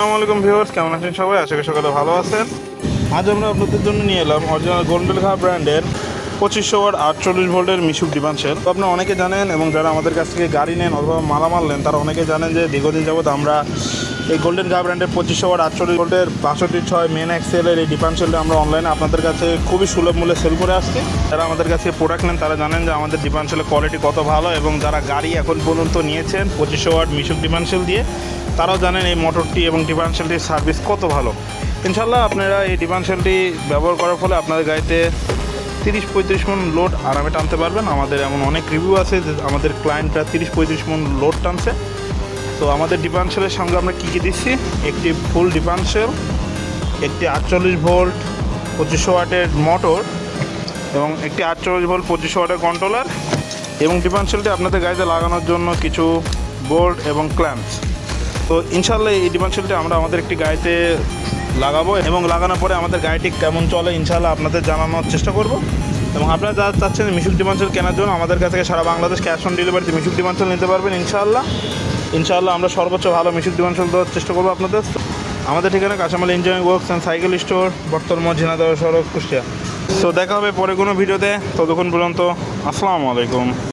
আসসালামু আলাইকুম ভিউয়ার্স, কেমন আছেন সবাই? আশা করি সকালে ভালো আছেন। আজ আমরা আপনাদের জন্য নিয়ে এলাম অরিজিনাল গোল্ডেন ঘা ব্র্যান্ডের 2500 ওয়াট 48 ভোল্টের মিশুক ডিফারেনশিয়াল। তো আপনারা অনেকে জানেন এবং যারা আমাদের কাছ থেকে গাড়ি নেন অথবা মালামাল নেন তারা অনেকে জানেন যে দীর্ঘদিন যাবত আমরা এই গোল্ডেন ঘা ব্র্যান্ডের 2500 ওয়াট 48 ভোল্টের 62.6 মেন এক্সেলের এই ডিফারেনশিয়ালটা আমরা অনলাইনে আপনাদের কাছে খুবই সুলভ মূল্যে সেল করে আসছি। যারা আমাদের কাছে প্রোডাক্ট নেন তারা জানেন যে আমাদের ডিফারেনশিয়ালের কোয়ালিটি কত ভালো, এবং যারা গাড়ি এখন পর্যন্ত নিয়েছেন 2500 ওয়াট মিশুক ডিফারেনশিয়াল দিয়ে তারাও জানেন এই মোটরটি এবং ডিফারেনশিয়ালটির সার্ভিস কত ভালো। ইনশাল্লাহ আপনারা এই ডিফারেনশিয়ালটি ব্যবহার করার ফলে আপনাদের গাড়িতে 30-35 মন লোড আরামে টানতে পারবেন। আমাদের এমন অনেক রিভিউ আছে যে আমাদের ক্লায়েন্টরা 30-35 মন লোড টানছে। তো আমাদের ডিফারেনশিয়ালের সঙ্গে আমরা কী কী দিচ্ছি: একটি ফুল ডিফারেনশিয়াল, একটি 48 ভোল্ট 2500 ওয়াটের মোটর এবং একটি 48 ভোল্ট 2500 ওয়াটের কন্ট্রোলার, এবং ডিফারেনশিয়ালটি আপনাদের গাড়িতে লাগানোর জন্য কিছু বোল্ট এবং ক্ল্যাম্পস। তো ইনশাল্লাহ এই ডিফারেনশিয়ালটি আমরা আমাদের একটি গাড়িতে লাগাবো এবং লাগানোর পরে আমাদের গাড়িটি কেমন চলে ইনশাল্লাহ আপনাদের জানানোর চেষ্টা করব। এবং আপনারা যারা চাচ্ছেন মিশুক ডিফারেনশিয়াল কেনার জন্য আমাদের কাছ থেকে সারা বাংলাদেশ ক্যাশ অন ডেলিভারিতে মিশুক ডিফারেনশিয়াল নিতে পারবেন ইনশাল্লাহ আমরা সর্বোচ্চ ভালো মিশুক ডিফারেনশিয়াল দেওয়ার চেষ্টা করবো আপনাদের। আমাদের ঠিকানা কাঁচামাল engineering works and cycle store, বর্তমান ঝিনাইদহ সড়ক, কুষ্টিয়া। তো দেখা হবে পরে কোনো ভিডিওতে। ততক্ষণ পর্যন্ত আসসালামু আলাইকুম।